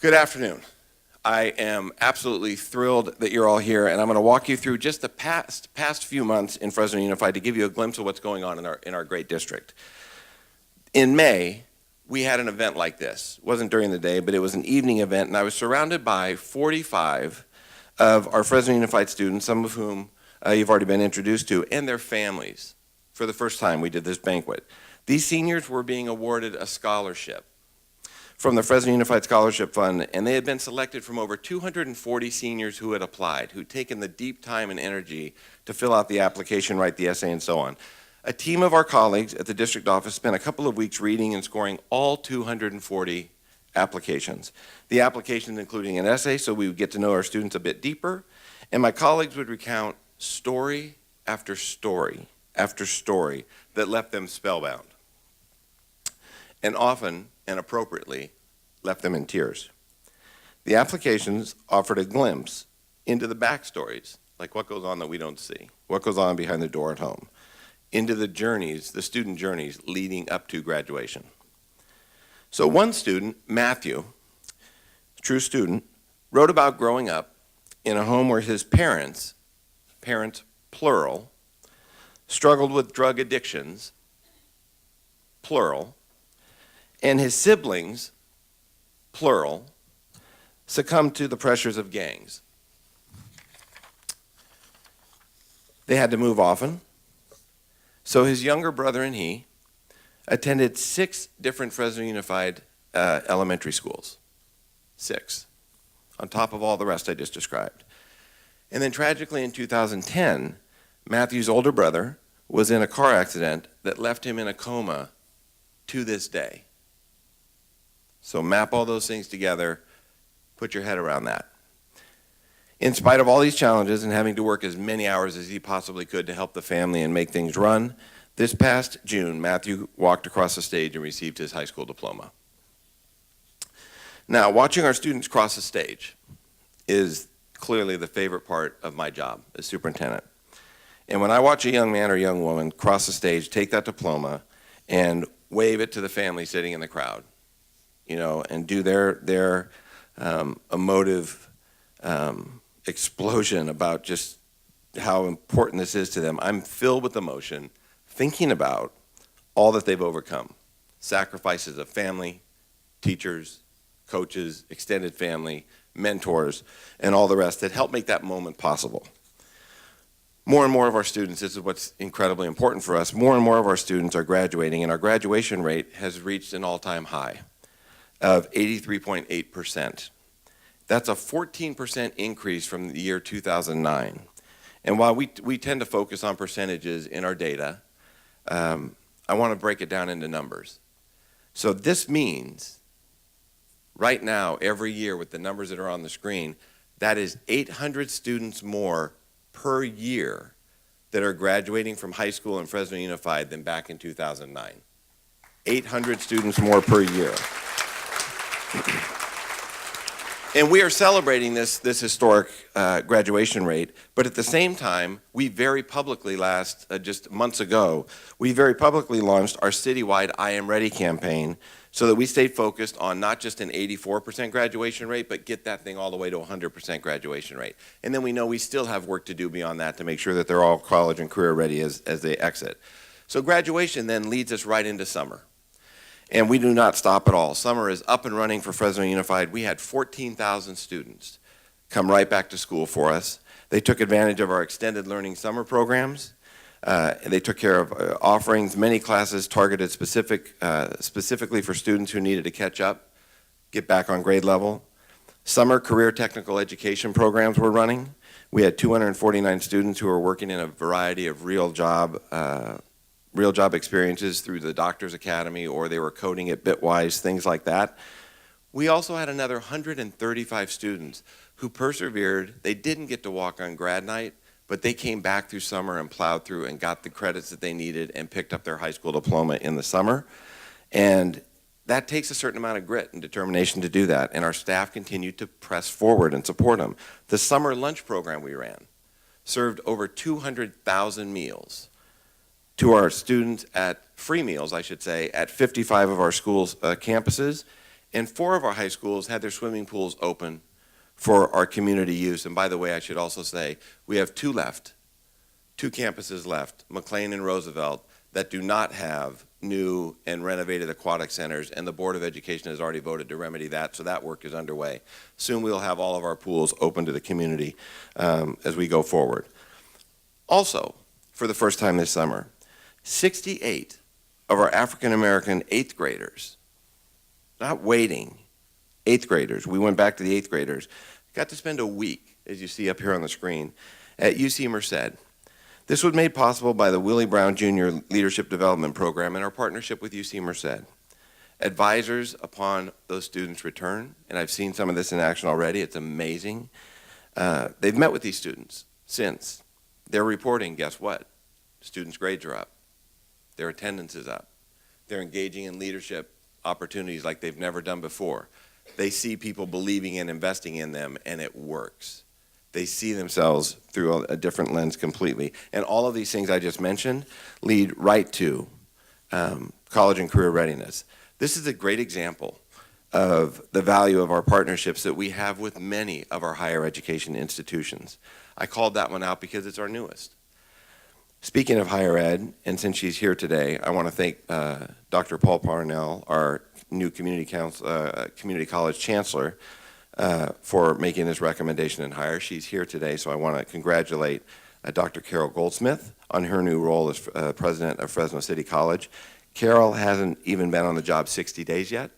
Good afternoon. I am absolutely thrilled that you're all here, and I'm going to walk you through just the past few months in Fresno Unified to give you a glimpse of what's going on in our great district. In May, we had an event like this. It wasn't during the day, but it was an evening event, and I was surrounded by 45 of our Fresno Unified students, some of whom you've already been introduced to, and their families. For the first time, we did this banquet. These seniors were being awarded a scholarship from the Fresno Unified Scholarship Fund, and they had been selected from over 240 seniors who had applied, who'd taken the deep time and energy to fill out the application, write the essay, and so on. A team of our colleagues at the district office spent a couple of weeks reading and scoring all 240 applications. The applications including an essay, so we would get to know our students a bit deeper, and my colleagues would recount story after story after story that left them spellbound, and often and appropriately left them in tears. The applications offered a glimpse into the backstories, like what goes on that we don't see, what goes on behind the door at home, into the journeys, the student journeys leading up to graduation. So one student, Matthew, true student, wrote about growing up in a home where his parents plural, struggled with drug addictions, plural, and his siblings, plural, succumbed to the pressures of gangs. They had to move often, so his younger brother and he attended 6 different Fresno Unified elementary schools. 6, on top of all the rest I just described. And then tragically in 2010, Matthew's older brother was in a car accident that left him in a coma to this day. So map all those things together, put your head around that. In spite of all these challenges and having to work as many hours as he possibly could to help the family and make things run, this past June, Matthew walked across the stage and received his high school diploma. Now, watching our students cross the stage is clearly the favorite part of my job as superintendent. And when I watch a young man or young woman cross the stage, take that diploma, and wave it to the family sitting in the crowd, and do their emotive explosion about just how important this is to them, I'm filled with emotion thinking about all that they've overcome. Sacrifices of family, teachers, coaches, extended family, mentors, and all the rest that help make that moment possible. More and more of our students, this is what's incredibly important for us, more and more of our students are graduating, and our graduation rate has reached an all-time high of 83.8%. That's a 14% increase from the year 2009. And while we tend to focus on percentages in our data, I want to break it down into numbers. So this means, right now, every year with the numbers that are on the screen, that is 800 students more per year that are graduating from high school in Fresno Unified than back in 2009. 800 students more per year. And we are celebrating this historic graduation rate, but at the same time, we very publicly just months ago, we very publicly launched our citywide I Am Ready campaign so that we stayed focused on not just an 84% graduation rate, but get that thing all the way to 100% graduation rate. And then we know we still have work to do beyond that to make sure that they're all college and career ready as they exit. So graduation then leads us right into summer. And we do not stop at all. Summer is up and running for Fresno Unified. We had 14,000 students come right back to school for us. They took advantage of our extended learning summer programs. They took care of offerings, many classes targeted specifically for students who needed to catch up, get back on grade level. Summer career technical education programs were running. We had 249 students who were working in a variety of real job experiences through the Doctor's Academy, or they were coding at Bitwise, things like that. We also had another 135 students who persevered. They didn't get to walk on grad night, but they came back through summer and plowed through and got the credits that they needed and picked up their high school diploma in the summer. And that takes a certain amount of grit and determination to do that, and our staff continued to press forward and support them. The summer lunch program we ran served over 200,000 meals to our students at free meals, I should say, at 55 of our schools' campuses, And 4 of our high schools had their swimming pools open for our community use. And by the way, I should also say, we have 2 left, 2 campuses left, McLean and Roosevelt, that do not have new and renovated aquatic centers, and the Board of Education has already voted to remedy that, so that work is underway. Soon we'll have all of our pools open to the community as we go forward. Also, for the first time this summer, 68 of our African American 8th graders, not waiting, 8th graders, we went back to the 8th graders, got to spend a week, as you see up here on the screen, at UC Merced. This was made possible by the Willie Brown Jr. Leadership Development Program and our partnership with UC Merced. Advisors upon those students' return, and I've seen some of this in action already, it's amazing. They've met with these students since. They're reporting, guess what? Students' grades are up. Their attendance is up. They're engaging in leadership opportunities like they've never done before. They see people believing and investing in them, and it works. They see themselves through a different lens completely. And all of these things I just mentioned lead right to college and career readiness. This is a great example of the value of our partnerships that we have with many of our higher education institutions. I called that one out because it's our newest. Speaking of higher ed, and since she's here today, I want to thank Dr. Paul Parnell, our new community college chancellor, for making this recommendation and hire. She's here today, so I want to congratulate Dr. Carol Goldsmith on her new role as president of Fresno City College. Carol hasn't even been on the job 60 days yet.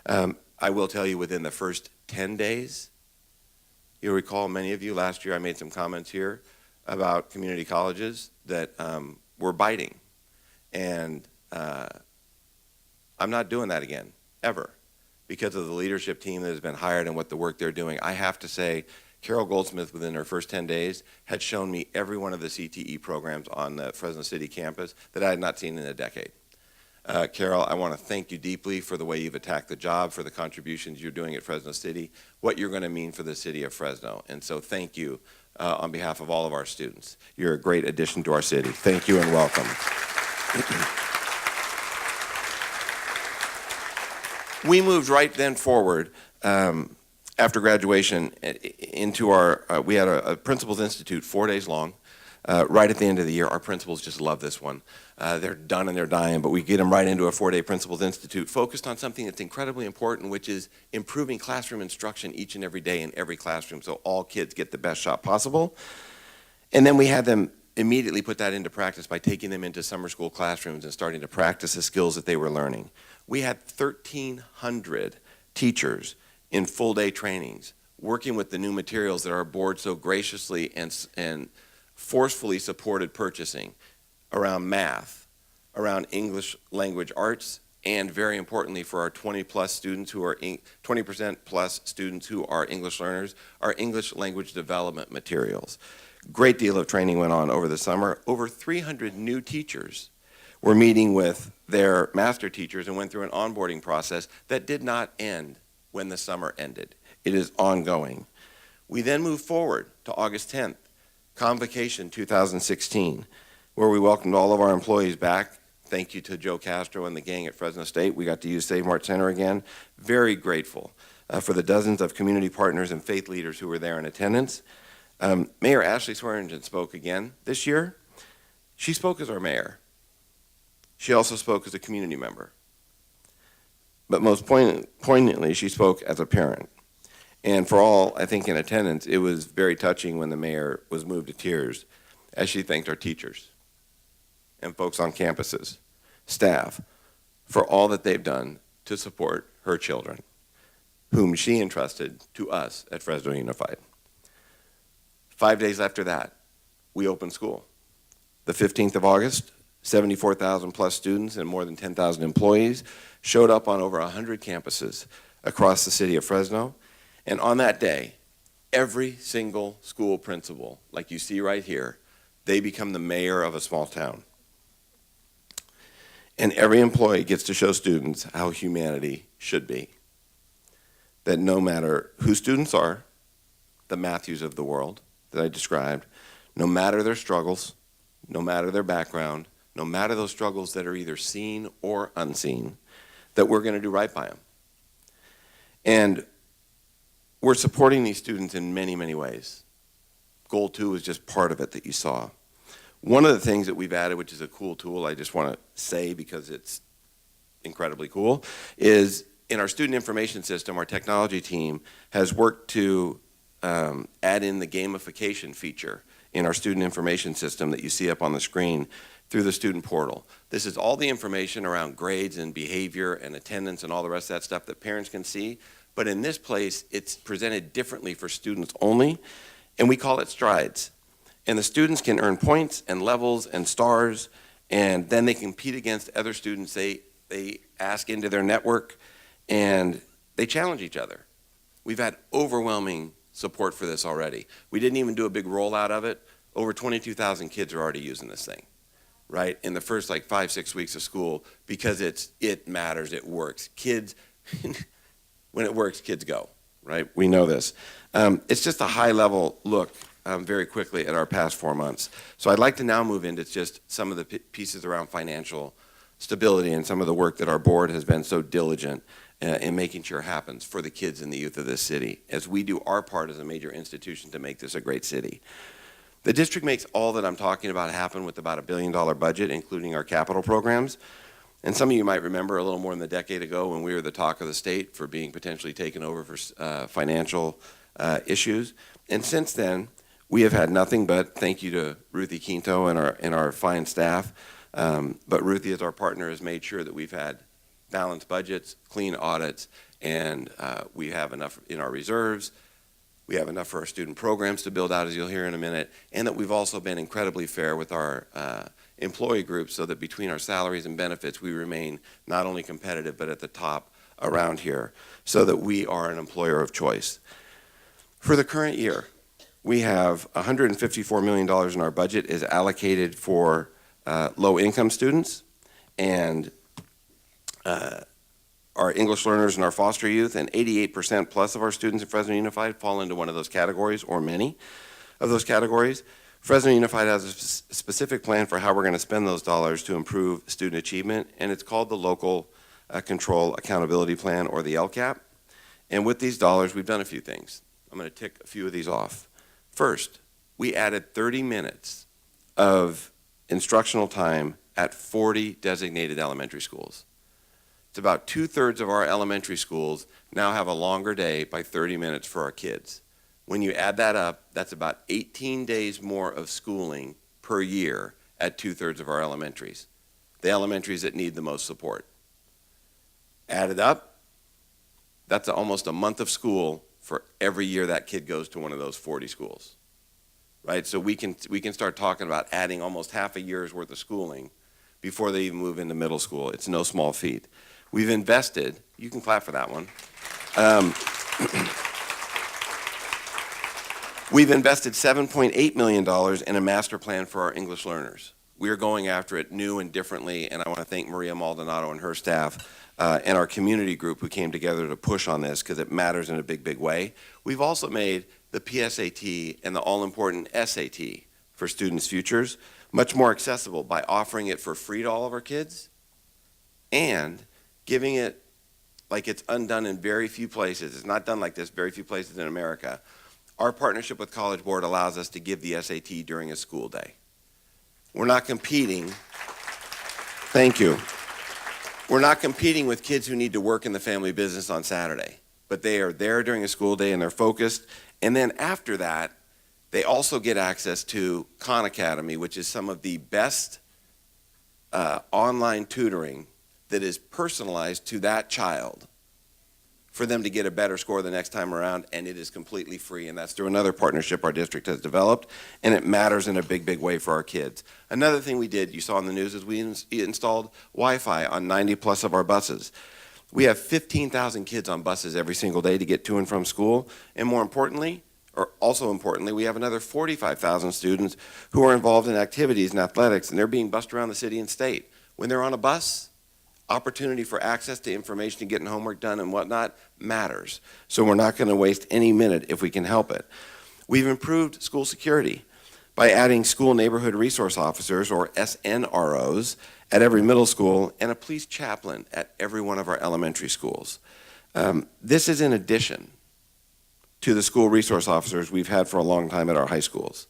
I will tell you, within the first 10 days, you'll recall many of you last year I made some comments here about community colleges that were biting. And I'm not doing that again, ever, because of the leadership team that has been hired and what the work they're doing. I have to say, Carol Goldsmith, within her first 10 days, had shown me every one of the CTE programs on the Fresno City campus that I had not seen in a decade. Carol, I want to thank you deeply for the way you've attacked the job, for the contributions you're doing at Fresno City, what you're going to mean for the city of Fresno. And so thank you on behalf of all of our students. You're a great addition to our city. Thank you and welcome. We moved right then forward after graduation into we had a Principals Institute 4 days long. Right at the end of the year, our principals just love this one. They're done and they're dying, but we get them right into a 4-day Principals Institute focused on something that's incredibly important, which is improving classroom instruction each and every day in every classroom so all kids get the best shot possible. And then we had them immediately put that into practice by taking them into summer school classrooms and starting to practice the skills that they were learning. We had 1,300 teachers in full-day trainings working with the new materials that our board so graciously and forcefully supported purchasing around math, around English language arts, and very importantly for our 20-plus students who are 20% plus students who are English learners, our English language development materials. Great deal of training went on over the summer. Over 300 new teachers were meeting with their master teachers and went through an onboarding process that did not end when the summer ended. It is ongoing. We then moved forward to August 10th, Convocation 2016, where we welcomed all of our employees back. Thank you to Joe Castro and the gang at Fresno State. We got to use Save Mart Center again. Very grateful for the dozens of community partners and faith leaders who were there in attendance. Mayor Ashley Swearingen spoke again this year. She spoke as our mayor. She also spoke as a community member. But most poignantly, she spoke as a parent. And for all, I think, in attendance, it was very touching when the mayor was moved to tears as she thanked our teachers and folks on campuses, staff, for all that they've done to support her children, whom she entrusted to us at Fresno Unified. 5 days after that, we opened school. The 15th of August, 74,000 plus students and more than 10,000 employees showed up on over 100 campuses across the city of Fresno. And on that day, every single school principal, like you see right here, they become the mayor of a small town. And every employee gets to show students how humanity should be. That no matter who students are, the Matthews of the world that I described, no matter their struggles, no matter their background, no matter those struggles that are either seen or unseen, that we're going to do right by them. And we're supporting these students in many, many ways. Goal 2 is just part of it that you saw. One of the things that we've added, which is a cool tool, I just want to say because it's incredibly cool, is in our student information system, our technology team has worked to add in the gamification feature in our student information system that you see up on the screen through the student portal. This is all the information around grades and behavior and attendance and all the rest of that stuff that parents can see. But in this place, it's presented differently for students only, and we call it Strides. And the students can earn points and levels and stars, and then they compete against other students. They ask into their network, and they challenge each other. We've had overwhelming support for this already. We didn't even do a big rollout of it. Over 22,000 kids are already using this thing, right? In the first like 5-6 weeks of school, because it matters, it works. Kids, when it works, kids go, right? We know this. It's just a high level look very quickly at our past 4 months. So I'd like to now move into just some of the pieces around financial stability and some of the work that our board has been so diligent in making sure happens for the kids and the youth of this city, as we do our part as a major institution to make this a great city. The district makes all that I'm talking about happen with about $1 billion budget, including our capital programs. And some of you might remember a little more than a decade ago when we were the talk of the state for being potentially taken over for financial issues. And since then, we have had nothing but thank you to Ruthie Quinto and our fine staff. But Ruthie, as our partner, has made sure that we've had balanced budgets, clean audits, and we have enough in our reserves. We have enough for our student programs to build out, as you'll hear in a minute, and that we've also been incredibly fair with our employee groups so that between our salaries and benefits, we remain not only competitive, but at the top around here, so that we are an employer of choice. For the current year, we have $154 million in our budget is allocated for low-income students, and our English learners and our foster youth, and 88% plus of our students in Fresno Unified fall into one of those categories or many of those categories. Fresno Unified has a specific plan for how we're going to spend those dollars to improve student achievement, and it's called the Local Control Accountability Plan, or the LCAP. And with these dollars, we've done a few things. I'm going to tick a few of these off. First, we added 30 minutes of instructional time at 40 designated elementary schools. It's about 2/3 of our elementary schools now have a longer day by 30 minutes for our kids. When you add that up, that's about 18 days more of schooling per year at 2/3 of our elementaries, the elementaries that need the most support. Added up, that's almost a month of school for every year that kid goes to one of those 40 schools, right? So we can start talking about adding almost half a year's worth of schooling before they even move into middle school. It's no small feat. We've invested, you can clap for that one. We've invested $7.8 million in a master plan for our English learners. We are going after it new and differently, and I want to thank Maria Maldonado and her staff and our community group who came together to push on this because it matters in a big, big way. We've also made the PSAT and the all-important SAT for students' futures much more accessible by offering it for free to all of our kids and giving it like it's undone in very few places. It's not done like this, very few places in America. Our partnership with College Board allows us to give the SAT during a school day. We're not competing. Thank you. We're not competing with kids who need to work in the family business on Saturday, but they are there during a school day and they're focused. And then after that, they also get access to Khan Academy, which is some of the best online tutoring that is personalized to that child for them to get a better score the next time around, and it is completely free, and that's through another partnership our district has developed, and it matters in a big, big way for our kids. Another thing we did, you saw in the news, is we installed Wi-Fi on 90 plus of our buses. We have 15,000 kids on buses every single day to get to and from school, and more importantly, or also importantly, we have another 45,000 students who are involved in activities and athletics, and they're being bussed around the city and state. When they're on a bus, opportunity for access to information and getting homework done and whatnot matters. So we're not going to waste any minute if we can help it. We've improved school security by adding school neighborhood resource officers, or SNROs, at every middle school and a police chaplain at every one of our elementary schools. This is in addition to the school resource officers we've had for a long time at our high schools.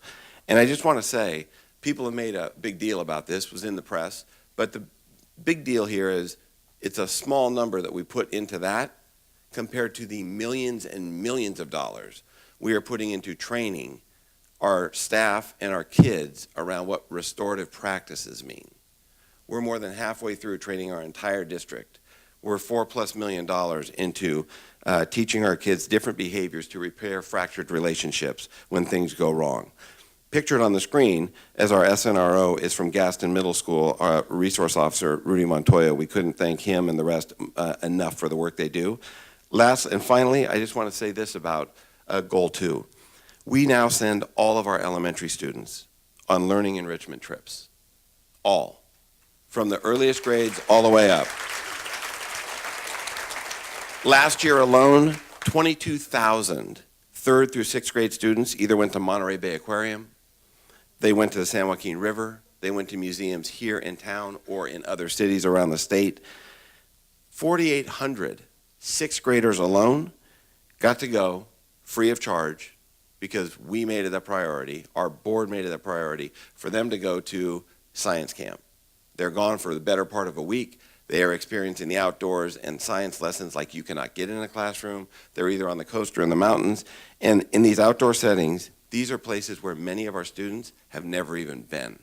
And I just want to say, people have made a big deal about this, was in the press, but the big deal here is it's a small number that we put into that compared to the millions and millions of dollars we are putting into training our staff and our kids around what restorative practices mean. We're more than halfway through training our entire district. We're $4+ million into teaching our kids different behaviors to repair fractured relationships when things go wrong. Pictured on the screen as our SNRO is from Gaston Middle School, our resource officer, Rudy Montoya. We couldn't thank him and the rest enough for the work they do. Last and finally, I just want to say this about Goal 2. We now send all of our elementary students on learning enrichment trips. All. From the earliest grades all the way up. Last year alone, 22,000 third through sixth grade students either went to Monterey Bay Aquarium, they went to the San Joaquin River, they went to museums here in town or in other cities around the state. 4,800 sixth graders alone got to go free of charge because we made it a priority, our board made it a priority for them to go to science camp. They're gone for the better part of a week. They are experiencing the outdoors and science lessons like you cannot get in a classroom. They're either on the coast or in the mountains. And in these outdoor settings, these are places where many of our students have never even been.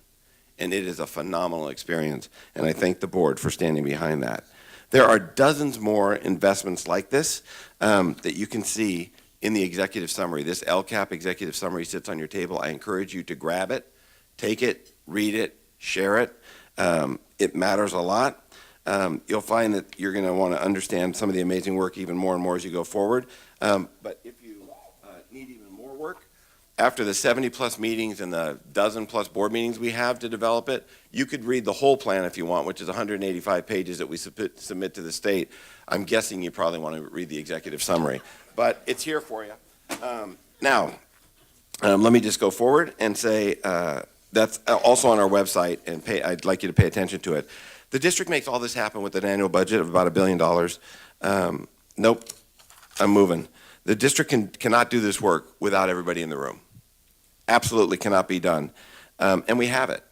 And it is a phenomenal experience. And I thank the board for standing behind that. There are dozens more investments like this that you can see in the executive summary. This LCAP executive summary sits on your table. I encourage you to grab it, take it, read it, share it. It matters a lot. You'll find that you're going to want to understand some of the amazing work even more and more as you go forward. But if you need even more work, after the 70+ meetings and the dozen+ board meetings we have to develop it, you could read the whole plan if you want, which is 185 pages that we submit to the state. I'm guessing you probably want to read the executive summary, but it's here for you. Now, let me just go forward and say that's also on our website, and I'd like you to pay attention to it. The district makes all this happen with an annual budget of about $1 billion. Nope, I'm moving. The district cannot do this work without everybody in the room. Absolutely cannot be done. And we have it.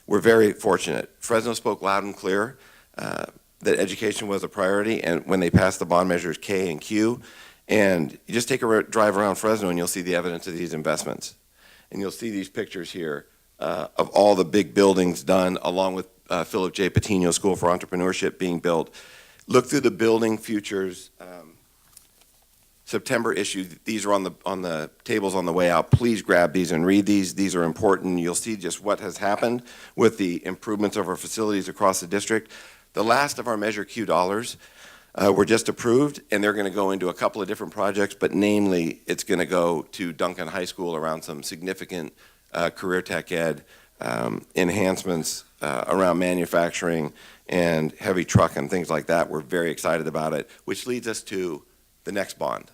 We're very fortunate. Fresno spoke loud and clear that education was a priority, and when they passed the bond measures K and Q, and you just take a drive around Fresno and you'll see the evidence of these investments. And you'll see these pictures here of all the big buildings done, along with Philip J. Patino School for Entrepreneurship being built. Look through the building futures September issue. These are on the tables on the way out. Please grab these and read these. These are important. You'll see just what has happened with the improvements of our facilities across the district. The last of our Measure Q dollars were just approved, and they're going to go into a couple of different projects, but namely it's going to go to Duncan High School around some significant career tech ed enhancements around manufacturing and heavy truck and things like that. We're very excited about it, which leads us to the next bond.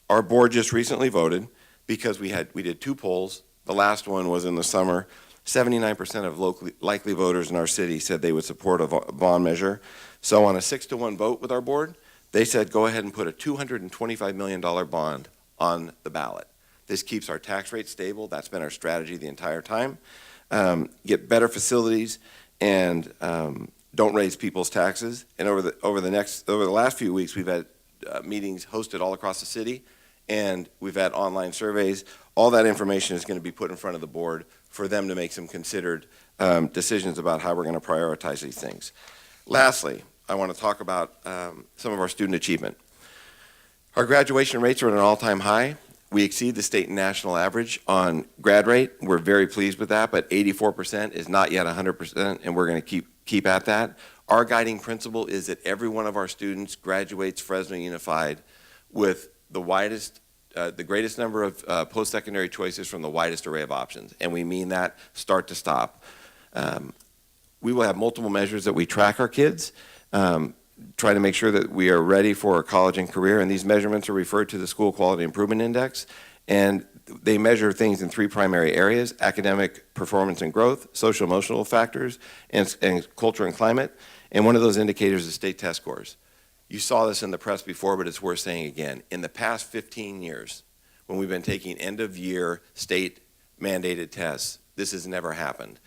Our board just recently voted because we did 2 polls. The last one was in the summer. 79% of likely voters in our city said they would support a bond measure. So on a 6-to-1 vote with our board, they said go ahead and put a $225 million bond on the ballot. This keeps our tax rate stable. That's been our strategy the entire time. Get better facilities and don't raise people's taxes. And over the last few weeks, we've had meetings hosted all across the city, and we've had online surveys. All that information is going to be put in front of the board for them to make some considered decisions about how we're going to prioritize these things. Lastly, I want to talk about some of our student achievement. Our graduation rates are at an all-time high. We exceed the state and national average on grad rate. We're very pleased with that, but 84% is not yet 100%, and we're going to keep at that. Our guiding principle is that every one of our students graduates Fresno Unified with the greatest number of post-secondary choices from the widest array of options, and we mean that start to stop. We will have multiple measures that we track our kids, try to make sure that we are ready for college and career, and these measurements are referred to the School Quality Improvement Index, and they measure things in 3 primary areas: academic performance and growth, social emotional factors, and culture and climate. And one of those indicators is state test scores. You saw this in the press before, but it's worth saying again. In the past 15 years, when we've been taking end-of-year state-mandated tests, this has never happened.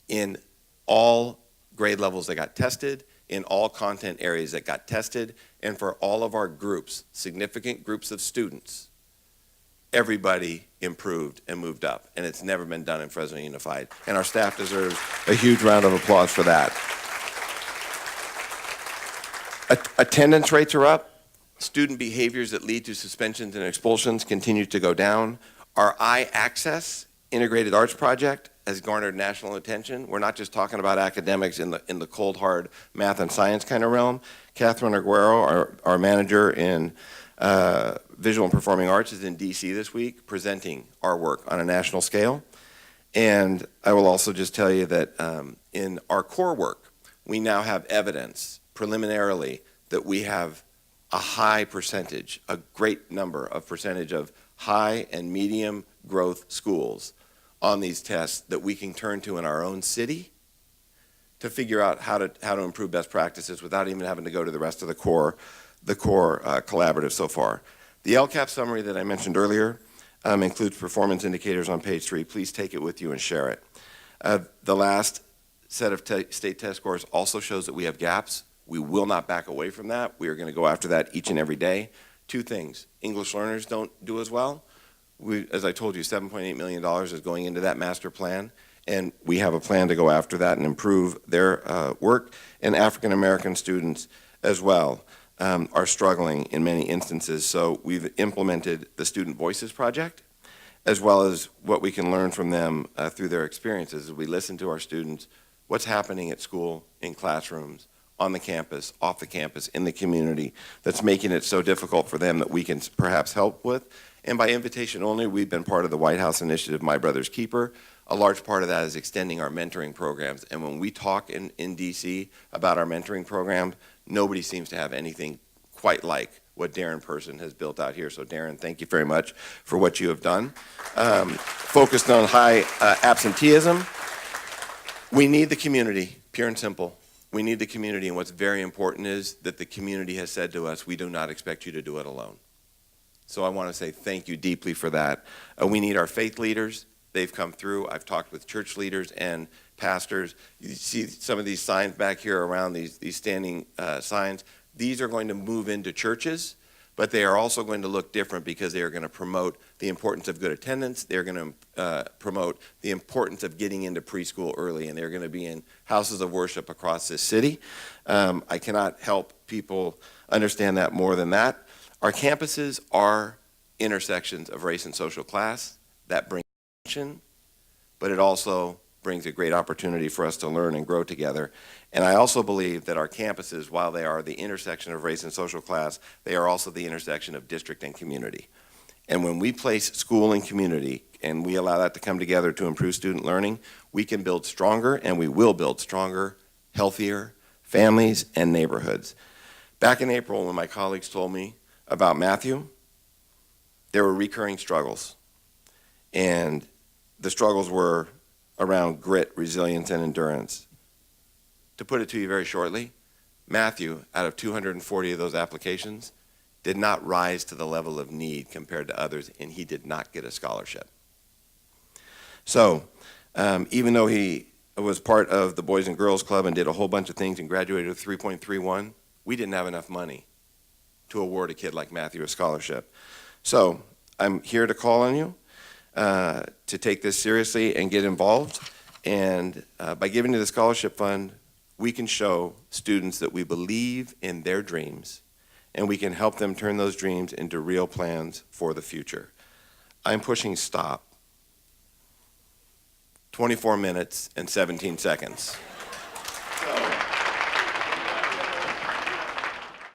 In all grade levels that got tested, in all content areas that got tested, and for all of our groups, significant groups of students, everybody improved and moved up, and it's never been done in Fresno Unified. And our staff deserves a huge round of applause for that. Attendance rates are up. Student behaviors that lead to suspensions and expulsions continue to go down. Our iAccess integrated arts project has garnered national attention. We're not just talking about academics in the cold, hard math and science kind of realm. Catherine Aguero, our manager in visual and performing arts, is in DC this week presenting our work on a national scale. And I will also just tell you that in our core work, we now have evidence preliminarily that we have a high percentage, a great number of percentage of high and medium growth schools on these tests that we can turn to in our own city to figure out how to improve best practices without even having to go to the rest of the core collaborative so far. The LCAP summary that I mentioned earlier includes performance indicators on page 3. Please take it with you and share it. The last set of state test scores also shows that we have gaps. We will not back away from that. We are going to go after that each and every day. 2 things. English learners don't do as well. As I told you, $7.8 million is going into that master plan, and we have a plan to go after that and improve their work. And African American students as well are struggling in many instances. So we've implemented the Student Voices Project, as well as what we can learn from them through their experiences as we listen to our students, what's happening at school, in classrooms, on the campus, off the campus, in the community, that's making it so difficult for them that we can perhaps help with. And by invitation only, we've been part of the White House initiative, My Brother's Keeper. A large part of that is extending our mentoring programs. And when we talk in DC about our mentoring programs, nobody seems to have anything quite like what Darren Person has built out here. So Darren, thank you very much for what you have done. Focused on high absenteeism. We need the community, pure and simple. We need the community, and what's very important is that the community has said to us, we do not expect you to do it alone. So I want to say thank you deeply for that. We need our faith leaders. They've come through. I've talked with church leaders and pastors. You see some of these signs back here around, these standing signs. These are going to move into churches, but they are also going to look different because they are going to promote the importance of good attendance. They're going to promote the importance of getting into preschool early, and they're going to be in houses of worship across this city. I cannot help people understand that more than that. Our campuses are intersections of race and social class. That brings attention, but it also brings a great opportunity for us to learn and grow together. And I also believe that our campuses, while they are the intersection of race and social class, they are also the intersection of district and community. And when we place school and community, and we allow that to come together to improve student learning, we can build stronger, and we will build stronger, healthier families and neighborhoods. Back in April, when my colleagues told me about Matthew, there were recurring struggles. And the struggles were around grit, resilience, and endurance. To put it to you very shortly, Matthew, out of 240 of those applications, did not rise to the level of need compared to others, and he did not get a scholarship. So, even though he was part of the Boys and Girls Club and did a whole bunch of things and graduated with 3.31, we didn't have enough money to award a kid like Matthew a scholarship. So, I'm here to call on you to take this seriously and get involved. And by giving to the scholarship fund, we can show students that we believe in their dreams, and we can help them turn those dreams into real plans for the future. I'm pushing stop. 24 minutes and 17 seconds.